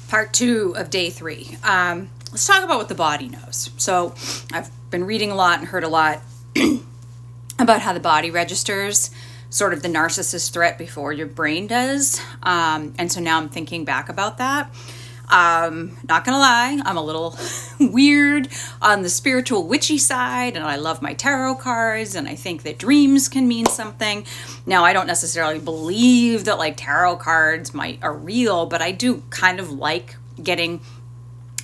Part 2 of day 3. Let's talk about what the body knows. So I've been reading a lot and heard a lot about how the body registers sort of the narcissist threat before your brain does. And so now I'm thinking back about that. Not gonna lie, I'm a little weird on the spiritual witchy side, and I love my tarot cards, and I think that dreams can mean something. Now, I don't necessarily believe that like tarot cards are real, but I do kind of like getting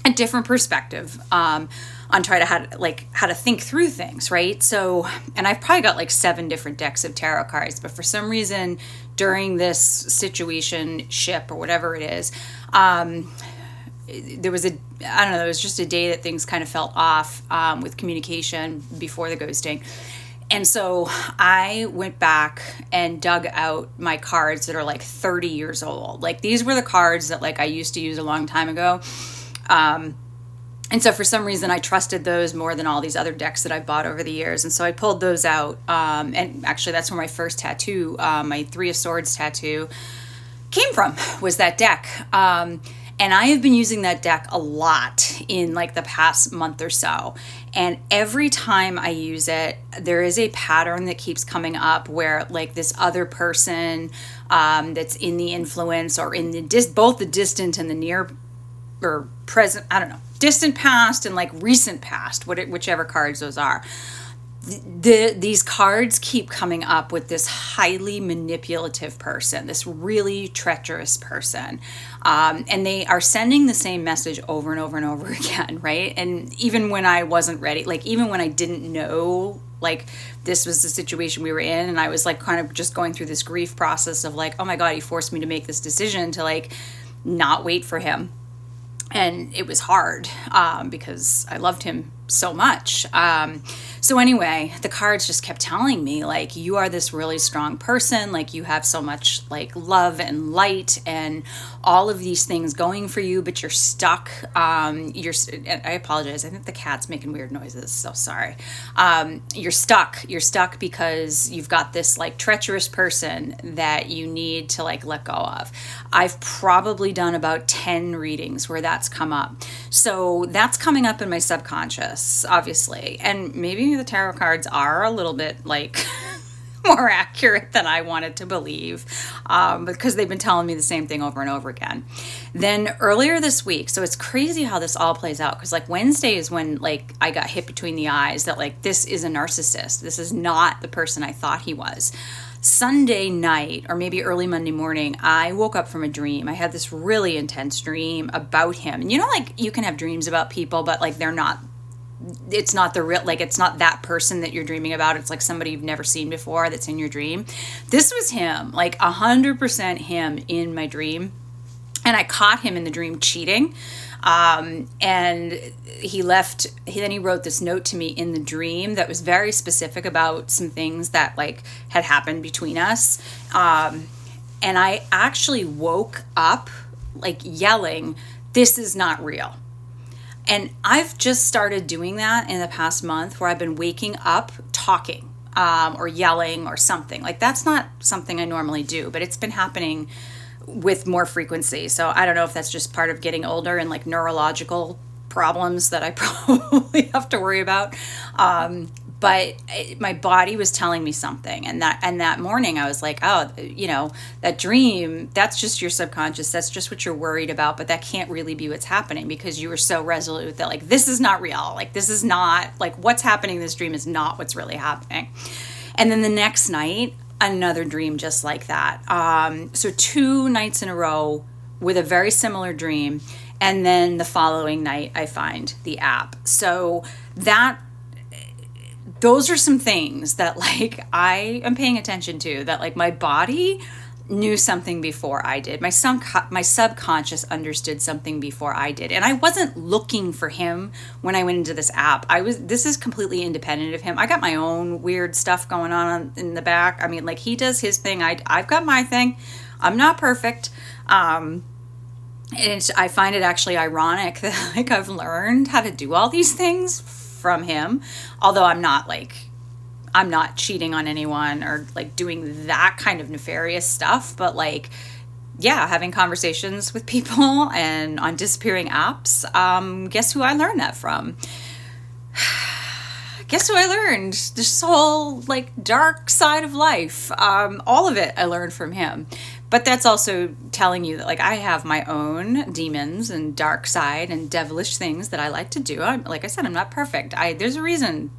a different perspective on how to think through things, right? So, and I've probably got like 7 different decks of tarot cards, but for some reason during this situation ship or whatever it is, there was it was just a day that things kind of felt off with communication before the ghosting. And so I went back and dug out my cards that are like 30 years old. Like these were the cards that like I used to use a long time ago. And so for some reason I trusted those more than all these other decks that I've bought over the years. And so I pulled those out. And actually that's where my first tattoo, my 3 of Swords tattoo came from, was that deck. And I have been using that deck a lot in like the past month or so. And every time I use it, there is a pattern that keeps coming up where like this other person that's in the influence or in the both the distant and the near or present, I don't know, distant past and like recent past, whichever cards those are. These cards keep coming up with this highly manipulative person, this really treacherous person. And they are sending the same message over and over and over again, right? And even when I wasn't ready, like even when I didn't know like this was the situation we were in, and I was like kind of just going through this grief process of like, oh my God, he forced me to make this decision to like not wait for him. And it was hard because I loved him so much. So anyway, the cards just kept telling me like, you are this really strong person. Like you have so much like love and light and all of these things going for you, but you're stuck. I apologize. I think the cat's making weird noises. So sorry. You're stuck. You're stuck because you've got this like treacherous person that you need to like let go of. I've probably done about 10 readings where that's come up. So that's coming up in my subconscious, obviously. And maybe the tarot cards are a little bit like more accurate than I wanted to believe because they've been telling me the same thing over and over again. Then earlier this week, so it's crazy how this all plays out because like Wednesday is when like I got hit between the eyes that like this is a narcissist. This is not the person I thought he was. Sunday night or maybe early Monday morning, I woke up from a dream. I had this really intense dream about him. And you know, like you can have dreams about people, but like it's not the real, like it's not that person that you're dreaming about. It's like somebody you've never seen before that's in your dream. This was him, like 100% him in my dream. And I caught him in the dream cheating. And he wrote this note to me in the dream that was very specific about some things that like had happened between us. And I actually woke up like yelling, "This is not real." And I've just started doing that in the past month where I've been waking up talking, or yelling or something. Like that's not something I normally do, but it's been happening with more frequency. So I don't know if that's just part of getting older and like neurological problems that I probably have to worry about. But my body was telling me something. And that morning I was like, oh, you know, that dream, that's just your subconscious. That's just what you're worried about. But that can't really be what's happening because you were so resolute that like, this is not real. Like, this is not like what's happening in this dream is not what's really happening. And then the next night, another dream just like that. So 2 nights in a row with a very similar dream. And then the following night, I find the app. So those are some things that like I am paying attention to, that like my body knew something before I did. My subconscious understood something before I did. And I wasn't looking for him when I went into this app. This is completely independent of him. I got my own weird stuff going on in the back. I mean, like he does his thing. I've got my thing. I'm not perfect. And I find it actually ironic that like I've learned how to do all these things from him. Although I'm not cheating on anyone or like doing that kind of nefarious stuff, but like yeah, having conversations with people and on disappearing apps. Guess who I learned that from? Guess who I learned this whole like dark side of life? All of it I learned from him. But that's also telling you that like I have my own demons and dark side and devilish things that I like to do. Like I said, I'm not perfect. There's a reason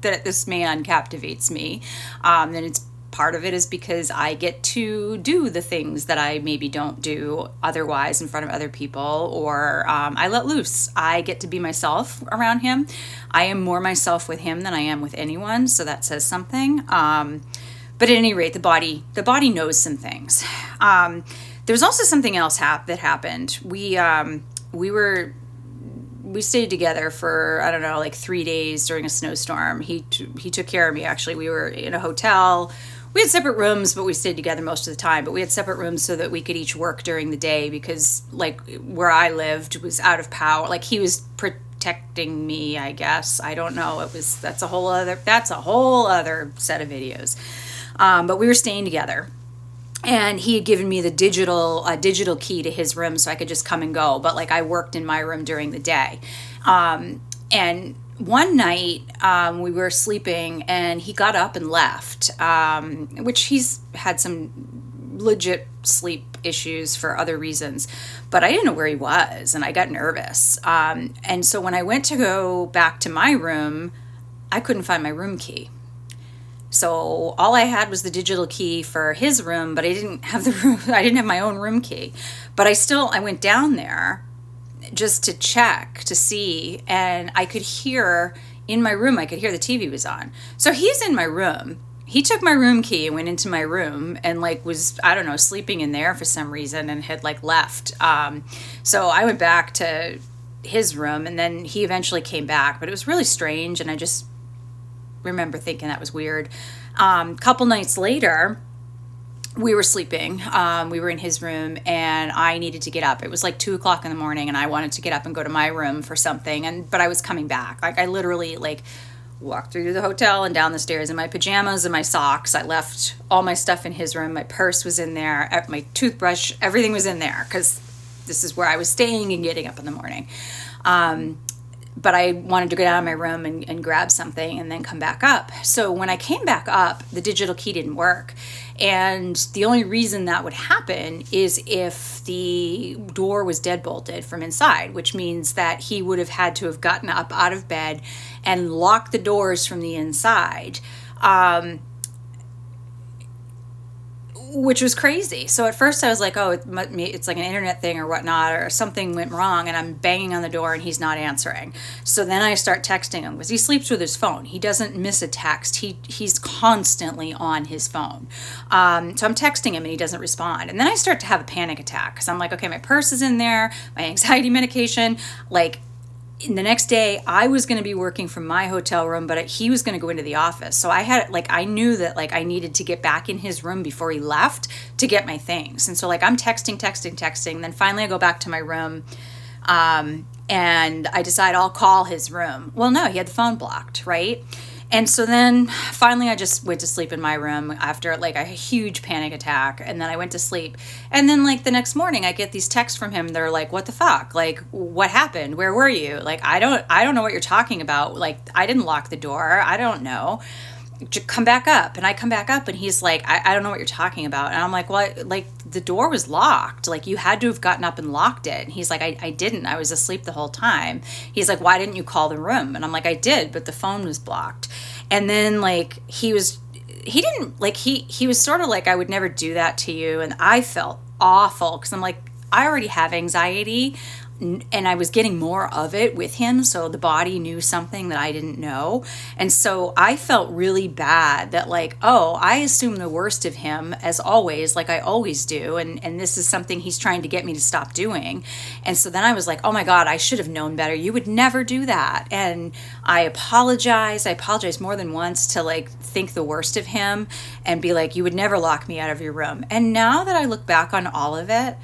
that this man captivates me. And it's part of it is because I get to do the things that I maybe don't do otherwise in front of other people, or I let loose. I get to be myself around him. I am more myself with him than I am with anyone, so that says something. But at any rate, the body knows some things. There's also something else that happened. We stayed together for, I don't know, like 3 days during a snowstorm. He took care of me, actually. We were in a hotel. We had separate rooms, but we stayed together most of the time. But we had separate rooms so that we could each work during the day because, like, where I lived was out of power. Like, he was protecting me, I guess. I don't know. That's a whole other set of videos. But we were staying together. And he had given me the digital key to his room so I could just come and go. But like I worked in my room during the day. And one night we were sleeping and he got up and left, which he's had some legit sleep issues for other reasons. But I didn't know where he was and I got nervous. And so when I went to go back to my room, I couldn't find my room key. So all I had was the digital key for his room, but I didn't have I didn't have my own room key. But I went down there just to check to see, and I could hear in my room, I could hear the TV was on. So he's in my room. He took my room key and went into my room and like was, I don't know, sleeping in there for some reason and had like left. So I went back to his room and then he eventually came back, but it was really strange. And I just remember thinking that was weird. Couple nights later, we were sleeping. We were in his room and I needed to get up. It was like 2:00 in the morning and I wanted to get up and go to my room for something. But I was coming back. Like I literally like walked through the hotel and down the stairs in my pajamas and my socks. I left all my stuff in his room. My purse was in there, my toothbrush, everything was in there because this is where I was staying and getting up in the morning. But I wanted to go down to my room and grab something and then come back up. So when I came back up, the digital key didn't work. And the only reason that would happen is if the door was deadbolted from inside, which means that he would have had to have gotten up out of bed and locked the doors from the inside. Which was crazy. So at first I was like, oh, it's like an internet thing or whatnot, or something went wrong, and I'm banging on the door and he's not answering. So then I start texting him because he sleeps with his phone. He doesn't miss a text. He's constantly on his phone. So I'm texting him and he doesn't respond. And then I start to have a panic attack because I'm like, okay, my purse is in there, my anxiety medication, like, the next day I was going to be working from my hotel room, but he was going to go into the office. So I knew that like I needed to get back in his room before he left to get my things. And so like I'm texting. Then finally I go back to my room. And I decide I'll call his room. Well, no, he had the phone blocked. Right. And so then finally I just went to sleep in my room after like a huge panic attack. And then I went to sleep. And then like the next morning I get these texts from him. They're like, what the fuck? Like, what happened? Where were you? Like, I don't know what you're talking about. Like, I didn't lock the door. I don't know. Come back up. And I come back up and he's like, I don't know what you're talking about. And I'm like, well, like the door was locked. Like you had to have gotten up and locked it. And he's like, I didn't. I was asleep the whole time. He's like, why didn't you call the room? And I'm like, I did, but the phone was blocked. And then like he was sort of like, I would never do that to you. And I felt awful because I'm like, I already have anxiety. And I was getting more of it with him, so the body knew something that I didn't know. And so I felt really bad that like, oh, I assume the worst of him as always, like I always do, and this is something he's trying to get me to stop doing. And so then I was like, oh my God, I should have known better. You would never do that. And I apologized more than once to like think the worst of him and be like, you would never lock me out of your room. And now that I look back on all of it,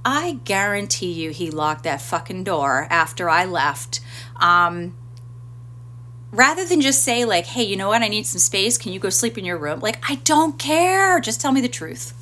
I guarantee you he locked that fucking door after I left. Rather than just say like, hey, you know what? I need some space. Can you go sleep in your room? Like, I don't care. Just tell me the truth.